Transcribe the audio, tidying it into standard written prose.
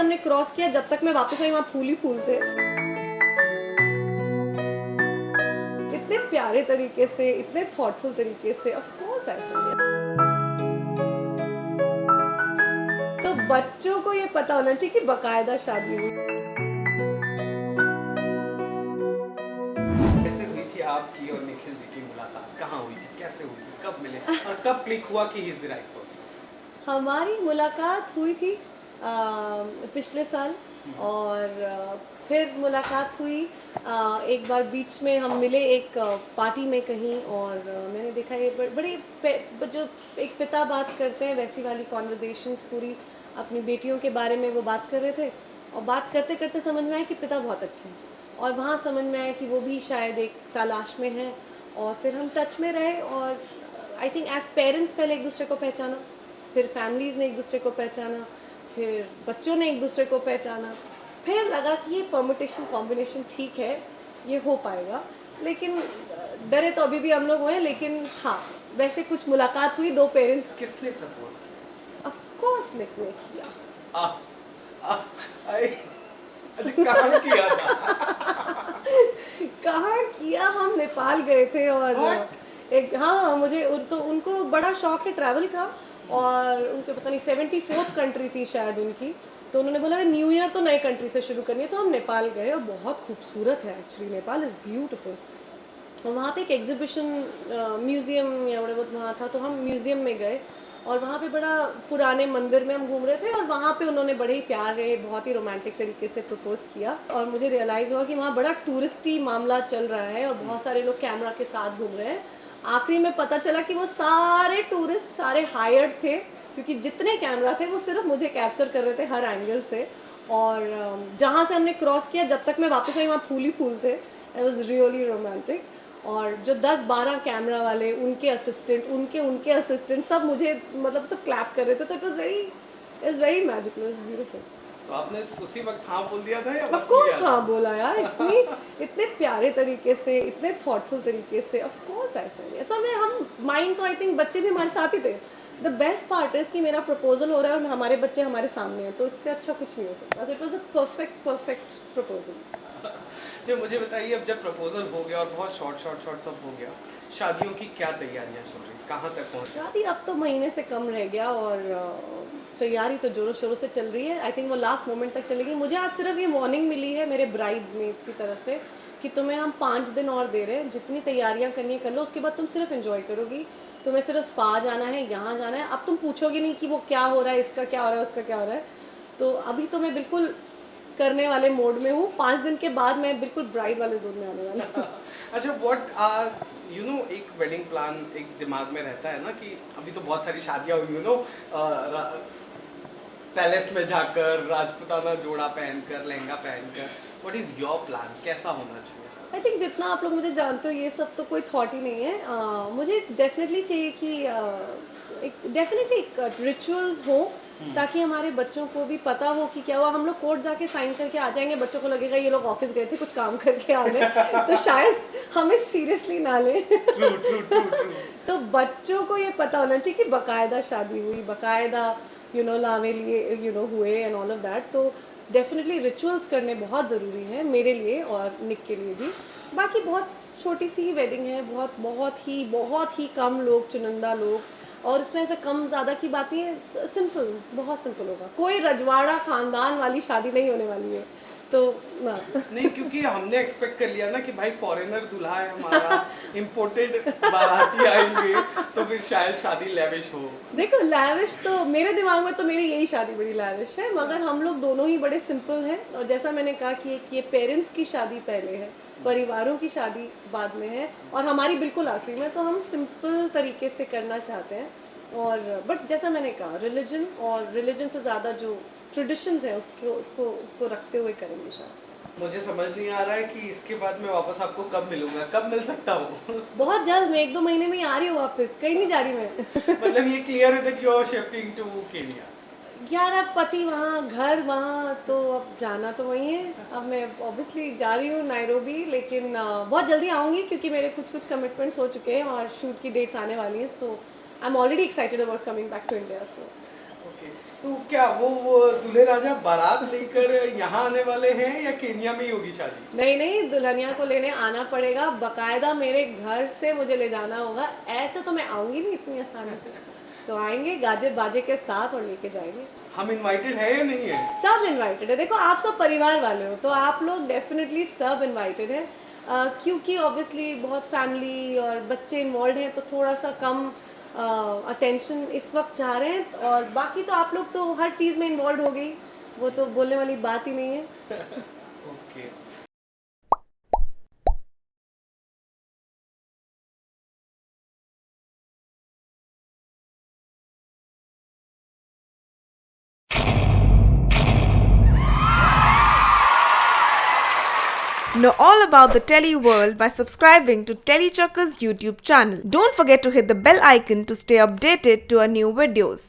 हमने क्रॉस किया, जब तक मैं वापस आई वहाँ फूल ही फूल थे। इतने प्यारे तरीके से, इतने थॉटफुल तरीके से, ऑफ कोर्स ऐसा है। तो बच्चों को ये पता होना चाहिए कि बकायदा शादी हुई। कैसे हुई थी आपकी और निखिल जी की मुलाकात? कहाँ हुई थी, कैसे हुई थी, कब मिले और कब क्लिक हुआ कि he is the right person? हमारी मुलाकात हुई थी पिछले साल, और फिर मुलाकात हुई एक बार बीच में हम मिले एक पार्टी में कहीं, और मैंने देखा ये जो एक पिता बात करते हैं वैसी वाली कॉन्वर्जेशंस पूरी अपनी बेटियों के बारे में वो बात कर रहे थे, और बात करते करते समझ में आया कि पिता बहुत अच्छे हैं, और वहाँ समझ में आया कि वो भी शायद एक तलाश में हैं, और फिर हम टच में रहे, और आई थिंक एज पेरेंट्स पहले एक दूसरे को पहचाना, फिर फैमिलीज़ ने एक दूसरे को पहचाना, फिर बच्चों ने एक दूसरे को पहचाना, फिर लगा कि ये परमुटेशन कॉम्बिनेशन ठीक है, ये हो पाएगा। लेकिन डरे तो अभी भी हम लोग हुए, लेकिन हाँ वैसे कुछ मुलाकात हुई दो पेरेंट्स। किसने प्रपोज किया? ऑफ कोर्स निक ने किया। आ, आ, आई, अच्छा कहाँ किया था? कहाँ किया, हम नेपाल गए थे, और What? एक हाँ मुझे तो उनको बड़ा शौक है ट्रैवल का, और उनके पता नहीं 74th कंट्री थी शायद उनकी, तो उन्होंने बोला न्यू ईयर तो नए कंट्री से शुरू करनी है, तो हम नेपाल गए, और बहुत खूबसूरत है एक्चुअली, नेपाल इज़ ब्यूटीफुल। और वहाँ पे एक एग्जीबिशन म्यूज़ियम या बड़े बहुत वहाँ था, तो हम म्यूज़ियम में गए, और वहाँ पे बड़ा पुराने मंदिर में हम घूम रहे थे, और वहाँ पे उन्होंने बड़े ही प्यार रहे, बहुत ही रोमांटिक तरीके से प्रपोज़ किया, और मुझे रियलाइज़ हुआ कि वहाँ बड़ा टूरिस्टी मामला चल रहा है, और बहुत सारे लोग कैमरा के साथ घूम रहे हैं। आखिरी में पता चला कि वो सारे टूरिस्ट सारे हायर्ड थे, क्योंकि जितने कैमरा थे वो सिर्फ मुझे कैप्चर कर रहे थे हर एंगल से, और जहाँ से हमने क्रॉस किया, जब तक मैं वापस आई वहाँ फूल ही फूल थे। It was really romantic. और जो 10-12 कैमरा वाले, उनके असिस्टेंट सब मुझे मतलब सब क्लैप कर रहे थे, तो it was very magical, it was beautiful. तो आपने उसी वक्त हाँ बोल दिया था या ऑफ वक्त कोर्स लिया था? हाँ बोला यार, इतने प्यारे तरीके से, इतने थॉटफुल तरीके से, ऑफ कोर्स ऐसा ही ऐसा में हम माइंड तो आई थिंक बच्चे भी हमारे साथ ही थे। द बेस्ट पार्ट इज़ कि मेरा प्रपोजल हो रहा है और हमारे बच्चे हमारे सामने हैं, तो इससे अच्छा कुछ नहीं हो सकता। It was a perfect proposal. जो मुझे बताइए, अब जब प्रपोजल हो गया और बहुत शॉर्ट सब हो गया, शादियों की क्या तैयारियां चल रही, कहाँ तक पहुँचे? शादी अब तो महीने से कम रह गया, और तैयारी तो जोरों शोरों से चल रही है। आई थिंक वो लास्ट मोमेंट तक चलेगी। मुझे आज सिर्फ ये वार्निंग मिली है मेरे ब्राइड्स मेड्स की तरफ से कि तुम्हें हम 5 दिन और दे रहे हैं, जितनी तैयारियां करनी है कर लो, उसके बाद तुम सिर्फ एंजॉय करोगी। तुम्हें सिर्फ स्पा जाना है, यहाँ जाना है, अब तुम पूछोगी नहीं कि वो क्या हो रहा है, इसका क्या हो रहा है, उसका क्या हो रहा है। तो अभी तो मैं बिल्कुल करने वाले मोड में हूँ। 5 दिन के बाद मैं बिल्कुल ब्राइड वाले जोन में आने वाला हूँ। अच्छा, व्हाट आर यू नो, एक वेडिंग प्लान एक दिमाग में रहता है ना कि अभी तो बहुत सारी शादियां हुई, यू नो, पैलेस में जाकर राजपूताना जोड़ा पहनकर, लहंगा पहनकर। व्हाट इज योर प्लान, कैसा होना चाहिए? आई थिंक जितना आप लोग मुझे जानते हो, ये सब तो कोई थॉट ही नहीं है। मुझे डेफिनेटली चाहिए कि एक रिचुअल्स हो, ताकि हमारे बच्चों को भी पता हो कि क्या हुआ। हम लोग कोर्ट जाके साइन करके आ जाएंगे, बच्चों को लगेगा ये लोग ऑफिस गए थे कुछ काम करके आ गए, तो शायद हमें सीरियसली ना लें। ट्रू। तो बच्चों को ये पता होना चाहिए कि बकायदा शादी हुई, बकायदा लावे लिए हुए एंड ऑल ऑफ दैट। तो डेफिनेटली रिचुअल्स करने बहुत ज़रूरी है मेरे लिए और निक के लिए भी। बाकी बहुत छोटी सी ही वेडिंग है, बहुत ही कम लोग, चुनिंदा लोग, और उसमें ऐसा कम ज़्यादा की बात नहीं है। सिंपल, बहुत सिंपल होगा। कोई रजवाड़ा खानदान वाली शादी नहीं होने वाली है, तो ना। नहीं, क्योंकि हमने एक्सपेक्ट कर लिया ना कि भाई फॉरेनर दूल्हा है हमारा, इंपोर्टेड बाराती आएंगे, तो फिर शायद शादी लेविश हो। देखो लैविश तो मेरे दिमाग में तो मेरी यही शादी बड़ी लैविश है, मगर हम लोग दोनों ही बड़े सिंपल हैं। और जैसा मैंने कहा कि ये पेरेंट्स की शादी पहले है, परिवारों की शादी बाद में है, और हमारी बिल्कुल आखिरी में। तो हम सिंपल तरीके से करना चाहते हैं, और बट जैसा मैंने कहा रिलीजन से ज़्यादा जो ट्रेडिशंस है उसको रखते हुए करेंगे शायद। मुझे समझ नहीं आ रहा है कि इसके बाद मैं वापस आपको कब मिलूंगा, कब मिल सकता हूँ? बहुत जल्द, मैं 1-2 महीने में ही आ रही हूँ वापस, कहीं नहीं जा रही मैं। मतलब ये क्लियर है that you are shifting to Kenya? यार अब पति वहाँ, घर वहाँ, तो अब जाना तो वही है। अब मैं ऑब्वियसली जा रही हूँ नायरोबी, लेकिन बहुत जल्दी आऊँगी, क्योंकि मेरे कुछ कमिटमेंट्स हो चुके हैं और शूट की डेट्स आने वाली हैं। So I am already excited about coming back to India. So okay, तो क्या वो दूल्हे राजा बारात लेकर यहाँ आने वाले हैं या केन्या में ही होगी शादी? नहीं नहीं, दुल्हनिया को लेने आना पड़ेगा, बकायदा मेरे घर से मुझे ले जाना होगा। ऐसे तो मैं आऊंगी नहीं इतनी आसानी से, तो आएंगे गाजे बाजे के साथ और लेके जाएंगे। हम इनवाइटेड है या नहीं है? सब इनवाइटेड है। देखो आप सब परिवार वाले हो, तो आप लोग डेफिनेटली सब इनवाइटेड हैं। क्योंकि ऑब्वियसली बहुत फैमिली और बच्चे इन्वॉल्व हैं, तो थोड़ा सा कम अटेंशन इस वक्त चाह रहे हैं। और बाकी तो आप लोग तो हर चीज़ में इन्वॉल्व हो गई, वो तो बोलने वाली बात ही नहीं है। Okay. Know all about the Telly world by subscribing to Telly Chakka's YouTube channel. Don't forget to hit the bell icon to stay updated to our new videos.